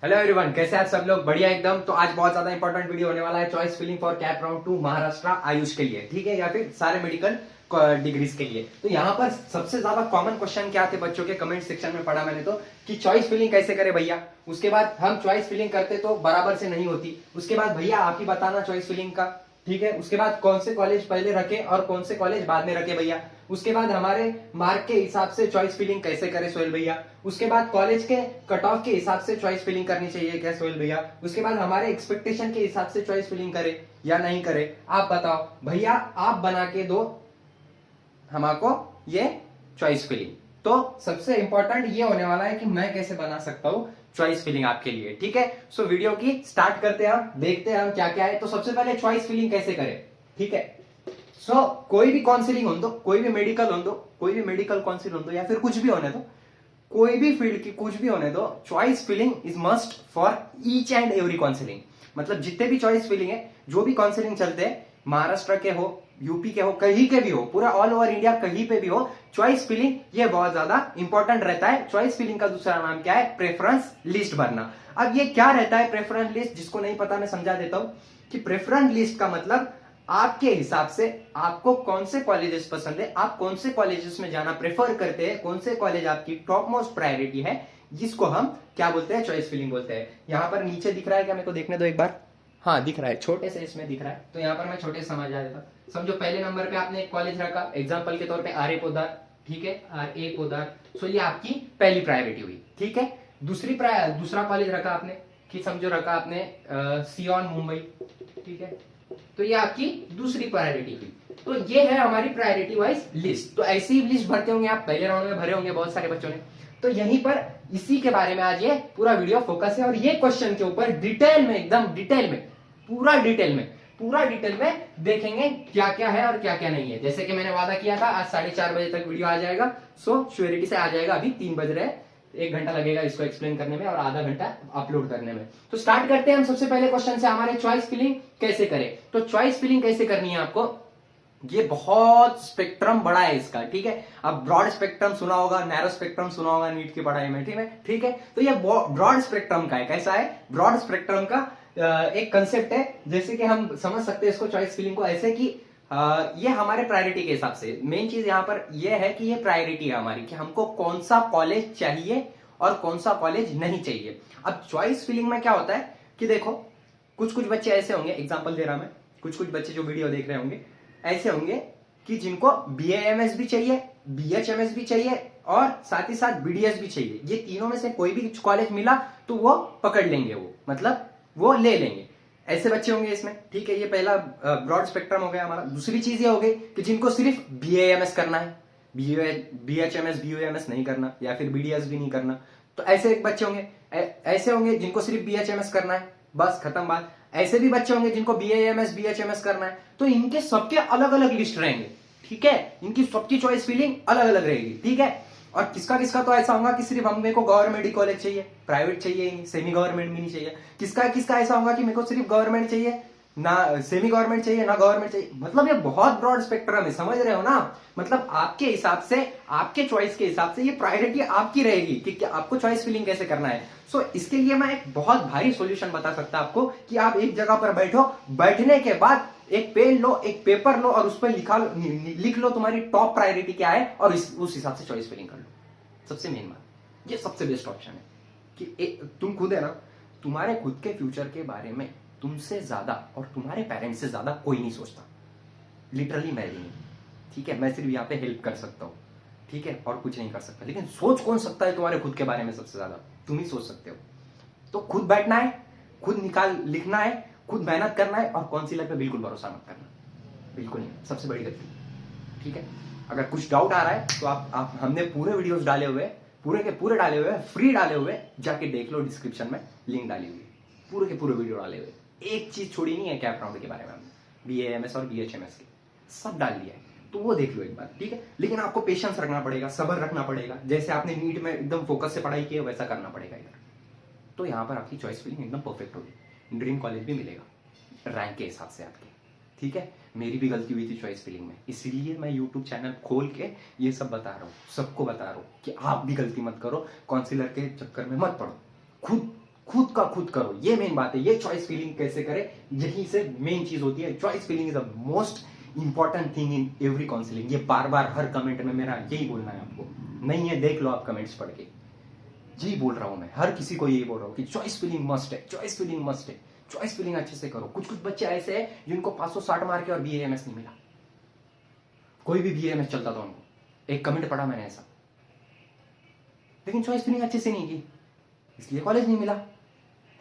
Hello everyone, कैसे हैं आप सब लोग? बढ़िया एकदम। तो आज बहुत ज्यादा इंपॉर्टेंट वीडियो होने वाला है choice filling for CAP round 2 Maharashtra AYUSH के लिए, ठीक है, या फिर सारे मेडिकल डिग्रीज के लिए। तो यहाँ पर सबसे ज्यादा कॉमन क्वेश्चन क्या थे बच्चों के कमेंट सेक्शन में पढ़ा मैंने तो कि चॉइस फिलिंग कैसे करे भैया। उसके बाद हम चॉइस फिलिंग करते तो बराबर से नहीं होती। उसके बाद भैया आप ही बताना चॉइस फिलिंग का, ठीक है। उसके बाद कौन से कॉलेज पहले रखे और कौन से कॉलेज बाद में रखे भैया। उसके बाद हमारे मार्क के हिसाब से चॉइस फिलिंग कैसे करे सोहेल भैया। उसके बाद कॉलेज के कट ऑफ के हिसाब से चॉइस फिलिंग करनी चाहिए क्या सोहेल भैया। उसके बाद हमारे एक्सपेक्टेशन के हिसाब से चॉइस फिलिंग करे या नहीं करे, आप बताओ भैया। आप बना के दो हमको ये चॉइस फिलिंग। तो सबसे इंपॉर्टेंट ये होने वाला है कि मैं कैसे बना सकता हूं चॉइस फिलिंग आपके लिए, ठीक है। सो वीडियो की स्टार्ट करते हैं, हम देखते हैं हम क्या क्या है। तो सबसे पहले चॉइस फिलिंग कैसे करें, ठीक है। सो कोई भी काउंसिलिंग हो दो, कोई भी मेडिकल हो दो, कोई भी मेडिकल काउंसिल हो दो, या फिर कुछ भी होने दो, कोई भी फील्ड की कुछ भी होने दो, choice filling is must for each and every counselling. मतलब जितने भी चॉइस फिलिंग है, जो भी काउंसिलिंग चलते हैं, महाराष्ट्र के हो, यूपी के हो, कहीं के भी हो, पूरा ऑल ओवर इंडिया कहीं पे भी हो, चॉइस फिलिंग ये बहुत ज्यादा इंपॉर्टेंट रहता है। चॉइस फिलिंग का दूसरा नाम क्या है? प्रेफरेंस लिस्ट भरना। अब ये क्या रहता है प्रेफरेंस लिस्ट? जिसको नहीं पता मैं समझा देता हूं कि प्रेफरेंस लिस्ट का मतलब आपके हिसाब से आपको कौन से कॉलेजेस पसंद है, आप कौन से कॉलेजेस में जाना प्रेफर करते हैं, कौन से कॉलेज आपकी टॉप मोस्ट प्रायोरिटी है, जिसको हम क्या बोलते हैं? चॉइस फिलिंग बोलते हैं। यहां पर नीचे दिख रहा है क्या? मेरे को देखने दो एक बार। हाँ दिख रहा है, छोटे से इसमें दिख रहा है। तो यहाँ पर मैं छोटे से समझ आ जाता। समझो पहले नंबर पे आपने एक कॉलेज रखा, एग्जाम्पल के तौर पे आर ए पोदार, ठीक है, आर ए पोदार। सो ये आपकी पहली प्रायोरिटी हुई, ठीक है। दूसरा कॉलेज रखा आपने, कि समझो रखा आपने सियोन मुंबई, ठीक है। तो ये आपकी दूसरी प्रायोरिटी हुई। तो ये है हमारी प्रायोरिटी वाइज लिस्ट। तो ऐसी ही लिस्ट भरते होंगे आप, पहले राउंड में भरे होंगे बहुत सारे बच्चों ने। तो यहीं पर इसी के बारे में आज ये पूरा वीडियो फोकस है, और ये क्वेश्चन के ऊपर डिटेल में, एकदम डिटेल में, पूरा डिटेल में देखेंगे क्या क्या है और क्या क्या नहीं है। जैसे कि मैंने वादा किया था, आज 4:30 बजे तक वीडियो आ जाएगा। सो श्योरिटी से आ जाएगा। अभी 3 बज रहे हैं, 1 घंटा लगेगा इसको एक्सप्लेन करने में और आधा घंटा अपलोड करने में। तो स्टार्ट करते हैं हम सबसे पहले क्वेश्चन से, हमारे चॉइस फिलिंग कैसे करें। तो चॉइस फिलिंग कैसे करनी है आपको, ये बहुत स्पेक्ट्रम बड़ा है इसका, ठीक है। अब ब्रॉड स्पेक्ट्रम सुना होगा, नैरो स्पेक्ट्रम सुना होगा नीट की पढ़ाई में, ठीक है। तो ये ब्रॉड स्पेक्ट्रम का है। कैसा है? ब्रॉड स्पेक्ट्रम का एक कंसेप्ट है। जैसे कि हम समझ सकते हैं इसको चॉइस फिलिंग को ऐसे कि ये हमारे प्रायोरिटी के हिसाब से, मेन चीज यहां पर ये है कि ये प्रायोरिटी है हमारी, कि हमको कौन सा कॉलेज चाहिए और कौन सा कॉलेज नहीं चाहिए। अब चॉइस फिलिंग में क्या होता है कि देखो, कुछ कुछ बच्चे ऐसे होंगे, एग्जाम्पल दे रहा मैं, कुछ कुछ बच्चे जो वीडियो देख रहे होंगे ऐसे होंगे कि जिनको BAMS भी चाहिए, BHMS भी चाहिए और साथ ही साथ BDS भी चाहिए। ये तीनों में से कोई भी कॉलेज मिला तो वो पकड़ लेंगे, वो मतलब वो ले लेंगे। ऐसे बच्चे होंगे इसमें, ठीक है। ये पहला ब्रॉड स्पेक्ट्रम हो गया हमारा। दूसरी चीज ये हो गई कि जिनको सिर्फ BAMS करना है, BHMS BUMS नहीं करना, या फिर BDS भी नहीं करना। तो ऐसे एक बच्चे होंगे। ऐसे होंगे जिनको सिर्फ BHMS करना है, बस खत्म बात। ऐसे भी बच्चे होंगे जिनको BAMS BHMS करना है। तो इनके सबके अलग अलग लिस्ट रहेंगे, ठीक है। इनकी सबकी चॉइस फिलिंग अलग अलग रहेगी, ठीक है। और किसका किसका तो ऐसा होगा कि सिर्फ हम, मेरे को गवर्नमेंट ही कॉलेज चाहिए, प्राइवेट चाहिए ही नहीं, सेमी गवर्नमेंट भी नहीं चाहिए। किसका किसका ऐसा होगा कि मेरे को सिर्फ गवर्नमेंट चाहिए, ना सेमी गवर्नमेंट चाहिए, ना गवर्नमेंट चाहिए। मतलब ये बहुत ब्रॉड स्पेक्ट्रम है, समझ रहे हो ना। मतलब आपके हिसाब से, आपके चॉइस के हिसाब से ये प्रायोरिटी आपकी रहेगी कि आपको चॉइस फिलिंग कैसे करना है। सो इसके लिए मैं एक बहुत भारी सॉल्यूशन बता सकता आपको कि आप एक जगह पर बैठो, बैठने के बाद एक पेन लो, एक पेपर लो और उस पर लिख लो तुम्हारी टॉप प्रायोरिटी क्या है, और उस हिसाब से चॉइस फिलिंग कर लो। सबसे मेन बात, ये सबसे बेस्ट ऑप्शन है कि तुम खुद है ना, तुम्हारे खुद के फ्यूचर के बारे में तुमसे ज्यादा और तुम्हारे पेरेंट्स से ज्यादा कोई नहीं सोचता। लिटरली मैं भी नहीं, ठीक है। मैं सिर्फ यहाँ पे हेल्प कर सकता हूँ, ठीक है, और कुछ नहीं कर सकता। लेकिन सोच कौन सकता है तुम्हारे खुद के बारे में सबसे ज्यादा? तुम ही सोच सकते हो। तो खुद बैठना है, खुद लिखना है, खुद मेहनत करना है, और काउंसिलर पे बिल्कुल भरोसा मत करना, बिल्कुल नहीं। सबसे बड़ी गलती, ठीक है। अगर कुछ डाउट आ रहा है तो आप हमने पूरे वीडियोस डाले हुए, पूरे के पूरे डाले हुए, फ्री डाले हुए, जाके देख लो, डिस्क्रिप्शन में लिंक डाली हुई है, पूरे के पूरे वीडियो डाले हुए। एक चीज छोड़ी नहीं है कैप राउंड के बारे में, हमने BAMS और BHMS के सब डाल दिया है, तो वो देख लो एक बार, ठीक है। लेकिन आपको पेशेंस रखना पड़ेगा, सब्र रखना पड़ेगा। जैसे आपने नीट में एकदम फोकस से पढ़ाई की है, वैसा करना पड़ेगा इधर। तो यहाँ पर आपकी चॉइस फिलिंग एकदम परफेक्ट होगी, ड्रीम कॉलेज भी मिलेगा रैंक के हिसाब से आपके, ठीक है। मेरी भी गलती हुई थी चॉइस फिलिंग में, इसीलिए मैं यूट्यूब चैनल खोल के ये सब बता रहा हूँ, सबको बता रहा हूँ कि आप भी गलती मत करो, काउंसिलर के चक्कर में मत पड़ो। खुद का खुद करो, ये मेन बात है। ये चॉइस फीलिंग कैसे करें, यही से मेन चीज होती है। Choice feeling is the most important thing in every counselling. ये बार बार हर कमेंट में मेरा यही बोलना है आपको, नहीं है देख लो आप कमेंट्स पढ़ के, यही बोल रहा हूं मैं, हर किसी को यही बोल रहा हूं कि चॉइस फीलिंग मस्ट है, चॉइस फीलिंग मस्ट है, चॉइस फीलिंग अच्छे से करो। कुछ कुछ बच्चे ऐसे हैं जिनको 560 मार्क है और BAMS नहीं मिला, कोई भी BAMS चलता था उनको, एक कमेंट पढ़ा मैंने ऐसा, लेकिन चॉइस फीलिंग अच्छे से नहीं की, इसलिए कॉलेज नहीं मिला।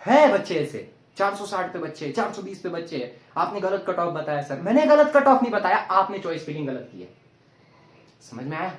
है बच्चे ऐसे 460 पे बच्चे, 420 पे बच्चे, आपने गलत कट ऑफ बताया सर, मैंने गलत कट ऑफ नहीं बताया, आपने चॉइस फीलिंग गलत की है। समझ में आया?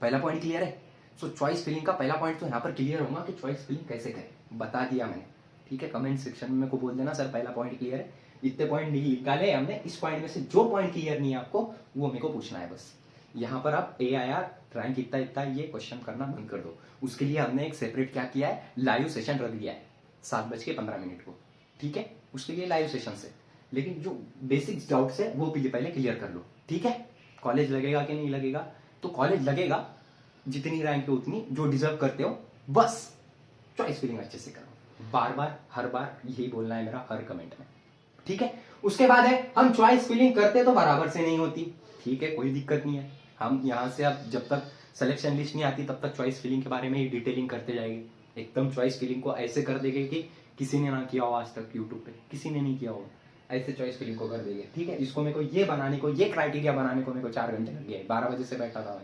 पहला पॉइंट क्लियर है। सो चॉइस फीलिंग का पहला पॉइंट तो यहां पर क्लियर होगा कि चॉइस फीलिंग कैसे करें, बता दिया मैंने, ठीक है। कमेंट सेक्शन में मेरे को बोल देना सर पहला पॉइंट क्लियर है, इतने पॉइंट निकाले हमने, इस पॉइंट में से जो पॉइंट क्लियर नहीं है आपको वो मेरे को पूछना है बस। यहाँ पर आप AIR रैंक इतना इतना ये क्वेश्चन करना बंद कर दो। उसके लिए हमने एक सेपरेट क्या किया है, लाइव सेशन रख दिया है 7:15 को, ठीक है। उसके लिए लाइव सेशन से, लेकिन जो बेसिक्स डाउट्स है वो पहले क्लियर कर लो, ठीक है। कॉलेज लगेगा कि नहीं लगेगा, तो कॉलेज लगेगा, जितनी रैंक है उतनी, जो डिजर्व करते हो, बस चॉइस फीलिंग अच्छे से करो। बार बार हर बार यही बोलना है मेरा हर कमेंट में, ठीक है। उसके बाद है हम चॉइस फीलिंग करते तो बराबर से नहीं होती, ठीक है, कोई दिक्कत नहीं है। हम यहां से अब जब तक सिलेक्शन लिस्ट नहीं आती तब तक चॉइस फीलिंग के बारे में ही डिटेलिंग करते जाएंगे, एकदम चॉइस फीलिंग को ऐसे कर देंगे कि किसी ने ना किया हो आज तक यूट्यूब पे, किसी ने नहीं किया हो, ऐसे चॉइस फीलिंग को कर देंगे, ठीक है। इसको मेरे को ये बनाने को, ये क्राइटेरिया बनाने को मेरे को 4 घंटे लग गए। 12 बजे से बैठा था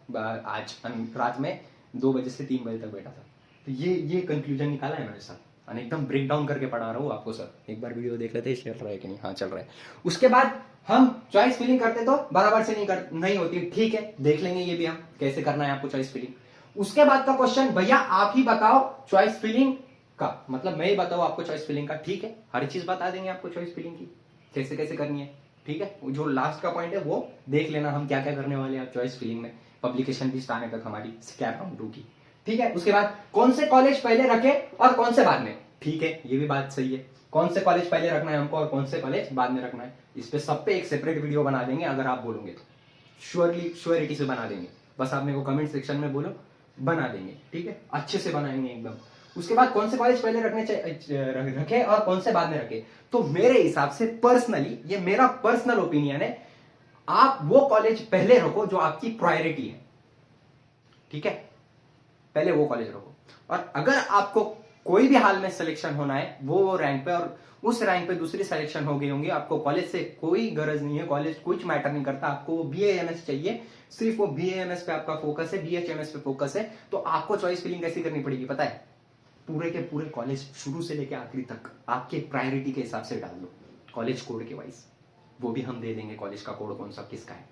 मैं, आज रात में 2 बजे से 3 बजे तक बैठा था, तो ये कंक्लूजन निकाला है मैंने सर, और एकदम ब्रेक डाउन करके पढ़ा रहा हूँ आपको सर। एक बार वीडियो देख लेते हैं चल रहा है कि नहीं, हाँ चल रहा है। उसके बाद हम चॉइस फीलिंग करते तो बराबर से नहीं होती, ठीक है, देख लेंगे ये भी हम कैसे करना है आपको चॉइस फीलिंग। उसके बाद का क्वेश्चन, भैया आप ही बताओ चॉइस फीलिंग का, मतलब मैं ही बताऊं आपको चॉइस फीलिंग का, ठीक है, हर चीज बता देंगे आपको चॉइस फीलिंग की कैसे कैसे करनी है, ठीक है। जो लास्ट का पॉइंट है वो देख लेना, हम क्या क्या करने वाले हैं चॉइस फीलिंग में, पब्लिकेशन लिस्ट आने तक हमारी कैप राउंड 2 की, ठीक है। उसके बाद कौन से कॉलेज पहले रखे और कौन से बाद में, ठीक है, ये भी बात सही है, कौन से कॉलेज पहले रखना है हमको और कौन से कॉलेज बाद में रखना है, इस पे सब पे एक सेपरेट वीडियो बना देंगे, अगर आप बोलोगे तो श्योरिटी से बना देंगे, बस आप मेरे को कमेंट सेक्शन में बोलो, बना देंगे, ठीक है, अच्छे से बनाएंगे एकदम। उसके बाद कौन से कॉलेज पहले रखे और कौन से बाद में रखे, तो मेरे हिसाब से पर्सनली, ये मेरा पर्सनल ओपिनियन है, आप वो कॉलेज पहले रखो जो आपकी प्रायोरिटी है, ठीक है, पहले वो कॉलेज रखो। और अगर आपको कोई भी हाल में सिलेक्शन होना है वो रैंक पे, और उस रैंक पे दूसरी सिलेक्शन हो गई होंगी, आपको कॉलेज से कोई गरज नहीं है, कॉलेज कुछ मैटर नहीं करता, आपको वो BAMS चाहिए, सिर्फ वो BAMS पे आपका फोकस है, BHMS पे फोकस है, तो आपको चॉइस फीलिंग कैसी करनी पड़ेगी पता है, पूरे के पूरे कॉलेज शुरू से लेकर आखिरी तक आपके प्रायोरिटी के हिसाब से डाल दो, कॉलेज कोड के वाइज, वो भी हम दे देंगे कॉलेज का कोड कौन सा किसका है,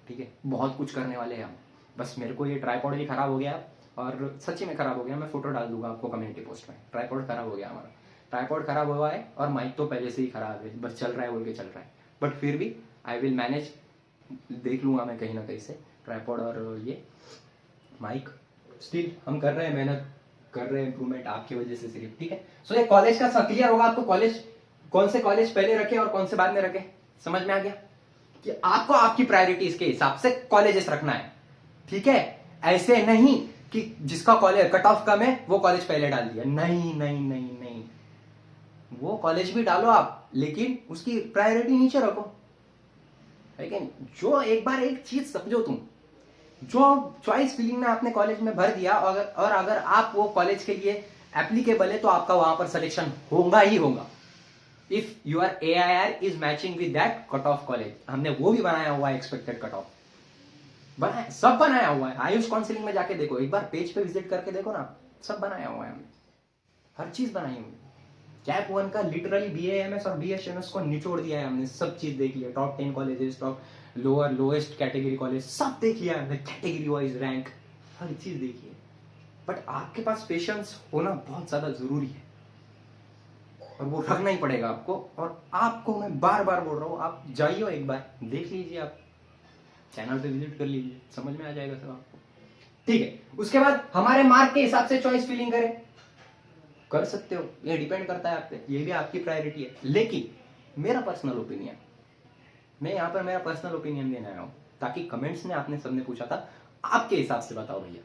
ठीक है। बहुत कुछ करने वाले हैं हम, बस मेरे को ये ट्राइपॉड भी खराब हो गया, और सच्ची में खराब हो गया, मैं फोटो डाल दूंगा आपको कम्युनिटी पोस्ट में, ट्राइपॉड खराब हो गया हमारा, ट्राइपॉड खराब हुआ है और माइक तो पहले से ही खराब है, बस चल रहा है बोल के चल रहा है, बट फिर भी आई विल मैनेज, देख लूंगा मैं कहीं ना कहीं से ट्राइपॉड और ये माइक, स्टिल हम कर रहे हैं, मेहनत कर रहे हैं, इंप्रूवमेंट आपकी वजह से सिर्फ, ठीक है। सो ये कॉलेज का क्लियर होगा आपको, कॉलेज कौन से कॉलेज पहले रखे और कौन से बाद में रखे, समझ में आ गया कि आपको आपकी प्रायोरिटीज के हिसाब से कॉलेजेस रखना है, ठीक है। ऐसे नहीं कि जिसका कॉलेज कट ऑफ कम है वो कॉलेज पहले डाल दिया, नहीं नहीं नहीं नहीं, वो कॉलेज भी डालो आप, लेकिन उसकी प्रायोरिटी नीचे रखो, लेकिन जो एक बार एक चीज समझो तुम, जो चॉइस फीलिंग में आपने कॉलेज में भर दिया, और अगर आप वो कॉलेज के लिए एप्लीकेबल है तो आपका वहां पर सिलेक्शन होगा ही होगा, if your AIR is matching with that cut off college. हमने वो भी बनाया हुआ है, एक्सपेक्टेड कट ऑफ बनाया, सब बनाया हुआ है, आयुष काउंसलिंग में जाके देखो, एक बार पेज पे विजिट करके देखो ना, सब बनाया हुआ है हमने, हर चीज बनाई हुई। कैप 1 का लिटरली BAMS और BHMS को निचोड़ दिया है हमने, सब चीज देख लिया, top 10 colleges, top lowest category college, सब देख लिया हमने, कैटेगरी वाइज रैंक, हर चीज देखी है। बट आपके पास पेशेंस होना बहुत ज्यादा जरूरी है, और वो रखना ही पड़ेगा आपको, और आपको मैं बार बार बोल रहा हूँ, आप जाइए एक बार देख लीजिए, आप चैनल पे विजिट कर लीजिए, समझ में आ जाएगा सब आपको, ठीक है। उसके बाद हमारे मार्क के हिसाब से चॉइस फीलिंग करें, कर सकते हो, ये डिपेंड करता है आप पे, ये भी आपकी प्रायोरिटी है, लेकिन मेरा पर्सनल ओपिनियन, मैं यहाँ पर मेरा पर्सनल ओपिनियन देने आया हूँ, ताकि कमेंट्स में आपने सबने पूछा था आपके हिसाब से बताओ भैया,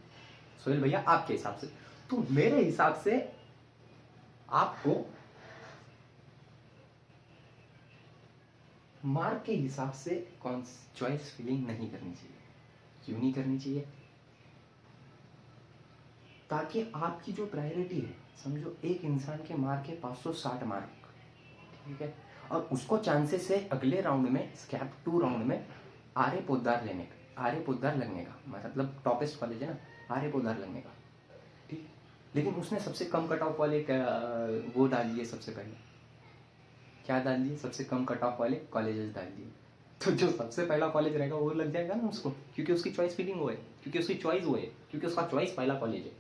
सोहेल भैया आपके हिसाब से, तो मेरे हिसाब से आपको मार्क के हिसाब से कौन चॉइस फिलिंग नहीं करनी चाहिए। क्यों नहीं करनी चाहिए? ताकि आपकी जो प्रायोरिटी है, समझो एक इंसान के मार्क है 560 मार्क, ठीक है, और उसको चांसेस है अगले राउंड में स्कैप 2 राउंड में आर्य पोद्दार लेने का, आर्य पोद्दार लगने का, मतलब टॉपेस्ट कॉलेज है ना, आर्य पोद्दार लगने का, ठीक। लेकिन उसने सबसे कम कट ऑफ वाले वो डाल दिए, सबसे पहले क्या डाल दिए, सबसे कम कट ऑफ वाले कॉलेजेस डाल दिए। तो जो सबसे पहला कॉलेज रहेगा वो लग जाएगा ना उसको, क्योंकि उसकी चॉइस फीलिंग वो है, क्योंकि उसकी चॉइस वो है, क्योंकि उसका चॉइस पहला कॉलेज है।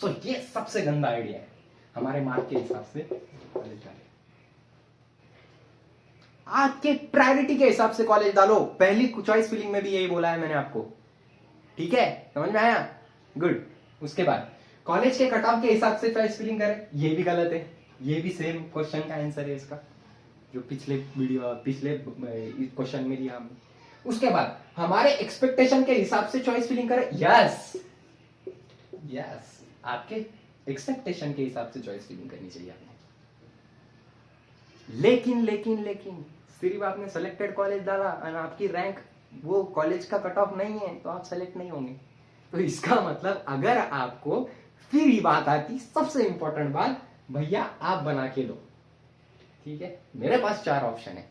सो ये सबसे गंदा आइडिया है, हमारे मार्क के हिसाब से कॉलेज डाले। आपके प्रायोरिटी के हिसाब से कॉलेज डालो। पहली चॉइस फीलिंग में भी यही बोला है मैंने आपको, ठीक है, समझ में आया? गुड। उसके बाद कॉलेज के कट ऑफ के हिसाब से चॉइस फीलिंग करें, ये भी गलत है। ये भी सेम क्वेश्चन का आंसर है इसका, जो पिछले क्वेश्चन में दिया हमने। उसके बाद हमारे एक्सपेक्टेशन के हिसाब से चॉइस फिलिंग करें। यस यस, आपके एक्सपेक्टेशन के हिसाब से चॉइस फिलिंग करनी चाहिए आपने। लेकिन सिर्फ आपने सेलेक्टेड कॉलेज डाला और आपकी रैंक वो कॉलेज का कट ऑफ नहीं है, तो आप सेलेक्ट नहीं होंगे। तो इसका मतलब अगर आपको, फिर ही बात आती सबसे इंपॉर्टेंट बात, भैया आप बना के दो, ठीक है। मेरे पास 4 ऑप्शन है,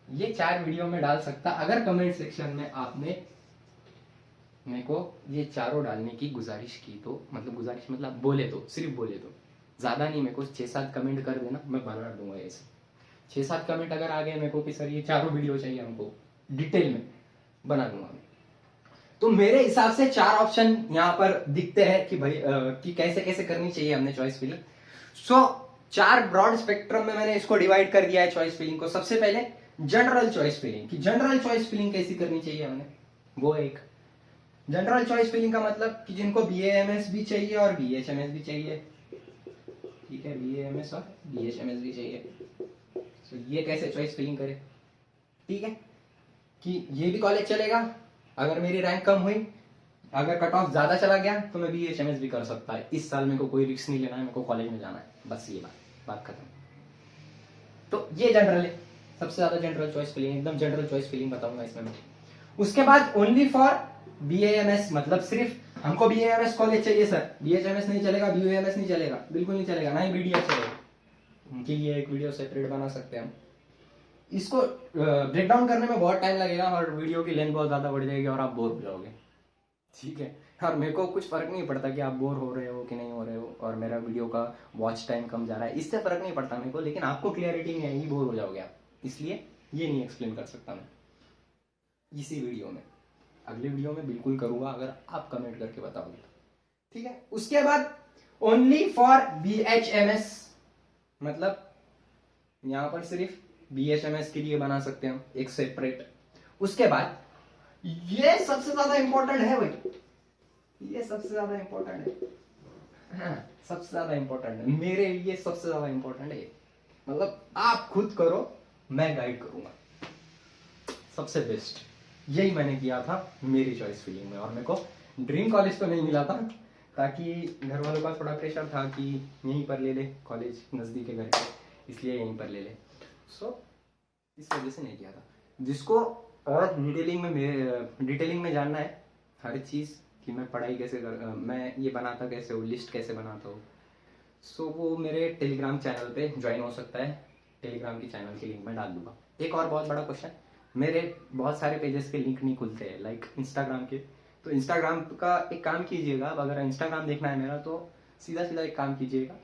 ये 4 वीडियो में डाल सकता अगर कमेंट सेक्शन में आपने मेरे को ये चारों डालने की गुजारिश की तो, मतलब गुजारिश मतलब बोले तो, सिर्फ बोले तो, ज्यादा नहीं, मेरे को 6-7 कमेंट कर देना, मैं बना दूंगा ऐसे। 6-7 कमेंट अगर आ गए मेरे को कि सर ये चारों वीडियो चाहिए हमको, डिटेल में बना दूंगा मैं। तो मेरे हिसाब से 4 ऑप्शन यहाँ पर दिखते हैं कि भाई कि कैसे कैसे करनी चाहिए हमने चॉइस फिलिंग। सो 4 ब्रॉड स्पेक्ट्रम में मैंने इसको डिवाइड कर दिया है चॉइस फिलिंग को। सबसे पहले जनरल चॉइस फिलिंग, कि जनरल चॉइस फिलिंग कैसी करनी चाहिए हमें, वो एक जनरल चॉइस फिलिंग का मतलब कि जिनको BAMS भी चाहिए और BHMS भी चाहिए, ठीक है, BAMS और BHMS भी चाहिए। तो ये कैसे चॉइस फिलिंग करें, ठीक है, कि ये भी कॉलेज चलेगा, अगर मेरी रैंक कम हुई, अगर कट ऑफ ज्यादा चला गया तो मैं BHMS भी कर सकता है। इस साल मेरे को कोई रिस्क नहीं लेना है, मेरे को कॉलेज में जाना है, बस ये बात खत्म। तो ये जनरल है, सबसे ज्यादा जनरल चॉइस फिलिंग, एकदम जनरल चॉइस फिलिंग बताऊंगा इसमें मैं। उसके बाद ओनली फॉर BAMS, मतलब सिर्फ हमको BAMS कॉलेज चाहिए सर, BHMS नहीं चलेगा, BAMS नहीं चलेगा, बिल्कुल नहीं चलेगा, ना ही BDS चलेगा, उनके लिए एक वीडियो सेपरेट बना सकते हैं हम। इसको ब्रेक डाउन करने में बहुत टाइम लगेगा और वीडियो की लेंथ बहुत ज्यादा बढ़ जाएगी और आप बोर हो जाओगे, ठीक है। और मेरे को कुछ फर्क नहीं पड़ता कि आप बोर हो रहे हो कि नहीं हो रहे हो, और मेरा वीडियो का वॉच टाइम कम जा रहा है, इससे फर्क नहीं पड़ता मेरे को, लेकिन आपको क्लियरिटी नहीं आएगी, बोर हो जाओगे आप, इसलिए ये नहीं एक्सप्लेन कर सकता मैं इसी वीडियो में। अगले वीडियो में बिल्कुल करूंगा अगर आप कमेंट करके बताओगे, ठीक है। उसके बाद ओनली फॉर BHMS, मतलब यहां पर सिर्फ BHMS के लिए बना सकते हैं एक सेपरेट। उसके बाद ये सबसे ज्यादा इंपॉर्टेंट है भाई, ये सबसे ज्यादा इंपॉर्टेंट है, हाँ सबसे ज्यादा इंपॉर्टेंट है मेरे लिए, सबसे ज्यादा इंपॉर्टेंट है, मतलब आप खुद करो, मैं गाइड करूंगा, सबसे बेस्ट। यही मैंने किया था मेरी चॉइस फिलिंग में, और मेरे को ड्रीम कॉलेज तो नहीं मिला था, ताकि घर वालों का थोड़ा प्रेशर था कि यहीं पर ले ले कॉलेज, नजदीक है घर के, इसलिए यहीं पर ले ले। सो इस वजह से नहीं किया था। जिसको और डिटेलिंग में जानना है हर चीज़, कि मैं पढ़ाई कैसे मैं ये बनाता कैसे हूँ, लिस्ट कैसे बनाता हूँ, सो वो मेरे टेलीग्राम चैनल पे ज्वाइन हो सकता है, टेलीग्राम की चैनल की लिंक मैं डाल दूंगा। एक और बहुत बड़ा क्वेश्चन, मेरे बहुत सारे पेजेस के लिंक नहीं खुलते हैं, लाइक इंस्टाग्राम के, तो इंस्टाग्राम का एक काम कीजिएगा, अगर इंस्टाग्राम देखना है मेरा तो सीधा सीधा एक काम कीजिएगा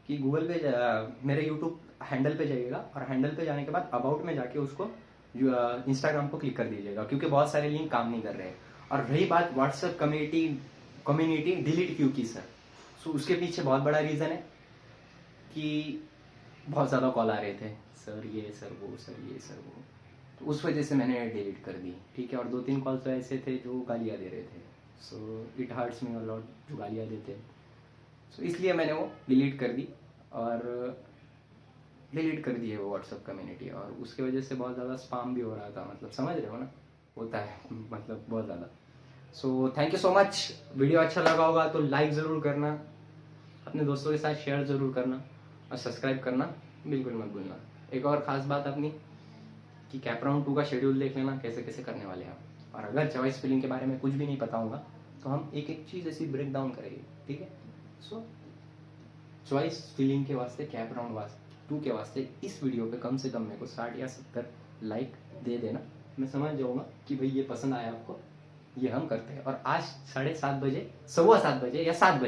कि गूगल पे मेरे यूट्यूब हैंडल पे जाइएगा, और हैंडल पे जाने के बाद अबाउट में जाके उसको इंस्टाग्राम को क्लिक कर दीजिएगा, क्योंकि बहुत सारे लिंक काम नहीं कर रहे हैं। और रही बात व्हाट्सएप कम्युनिटी डिलीट क्यों की सर, सो उसके पीछे बहुत बड़ा रीज़न है कि बहुत ज़्यादा कॉल आ रहे थे, सर ये सर वो, सर ये सर वो, तो उस वजह से मैंने डिलीट कर दी, ठीक है। और 2-3 कॉल तो ऐसे थे जो गालियाँ दे रहे थे, so it hurts me a lot जो गालियाँ देते हैं, सो इसलिए मैंने वो डिलीट कर दी, और डिलीट कर दी है वो व्हाट्सएप कम्युनिटी। और उसकी वजह से बहुत ज़्यादा स्पैम भी हो रहा था, मतलब समझ रहे हो ना, होता है मतलब बहुत ज़्यादा। So thank you so much. Video अच्छा लगा होगा तो लाइक ज़रूर करना, अपने दोस्तों के साथ शेयर ज़रूर करना, और सब्सक्राइब करना बिल्कुल मत भूलना। एक और खास बात अपनी कि कैप राउंड 2 का शेड्यूल देख लेना कैसे कैसे करने वाले हैं हम। और अगर चॉइस फिलिंग के बारे में कुछ भी नहीं पता होगा तो हम एक एक चीज़ ऐसी ब्रेक डाउन करेंगे, ठीक है। सो चॉइस फिलिंग के वास्ते, कैप राउंड 2 के वास्ते इस वीडियो पे कम से कम मेरे को 60 या 70 लाइक दे देना। मैं समझ जाऊंगा कि भाई ये पसंद आया आपको, ये हम करते हैं। और आज 7:30 बजे, 7:15 बजे या 7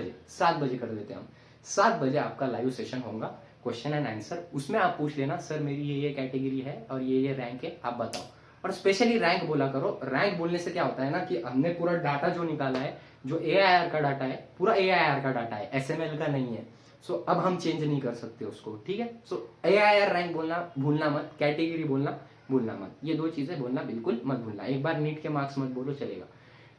बजे कर देते हैं हम। 7 बजे आपका लाइव सेशन होगा, क्वेश्चन एंड आंसर। उसमें आप पूछ लेना सर मेरी ये कैटेगरी है और ये रैंक है, आप बताओ। और स्पेशली रैंक बोला करो। रैंक बोलने से क्या होता है ना कि हमने पूरा डाटा जो निकाला है, जो AIR का डाटा है, पूरा AIR का डाटा है, SML का नहीं है। सो अब हम चेंज नहीं कर सकते उसको, ठीक है। सो AIR रैंक बोलना भूलना मत, कैटेगरी बोलना भूलना मत, ये 2 चीजें बोलना बिल्कुल मत भूलना। एक बार नीट के मार्क्स मत बोलो, चलेगा,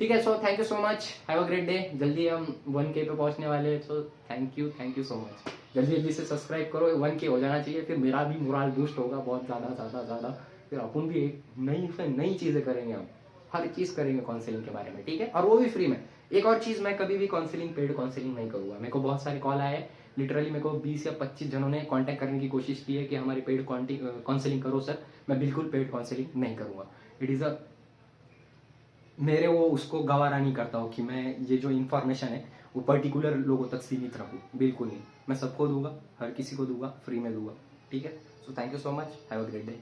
ठीक है। So thank you so much, have a great day. जल्दी हम 1K पे पहुंचने वाले हैं, so thank you so much. जल्दी जल्दी से सब्सक्राइब करो, 1K हो जाना चाहिए, फिर मेरा भी मोरल बूस्ट होगा बहुत ज़्यादा। फिर अपन भी एक नई चीज़ें करेंगे, हम हर चीज़ करेंगे काउंसलिंग के बारे में, ठीक है, और वो भी फ्री में। एक और चीज़, मैं कभी भी काउंसलिंग, पेड काउंसलिंग नहीं करूँगा। मेरे को बहुत सारे कॉल आए हैं, लिटरली मेरे को 20 या 25 जनों ने कांटेक्ट करने की कोशिश की है कि हमारी पेड काउंसलिंग करो सर। मैं बिल्कुल पेड काउंसलिंग नहीं करूँगा। इट इज़ अ मेरे वो उसको गवारा नहीं करता हूँ कि मैं ये जो इन्फॉर्मेशन है वो पर्टिकुलर लोगों तक सीमित रखूँ, बिल्कुल नहीं। मैं सबको दूंगा, हर किसी को दूंगा, फ्री में दूंगा, ठीक है। So thank you so much, have a great day.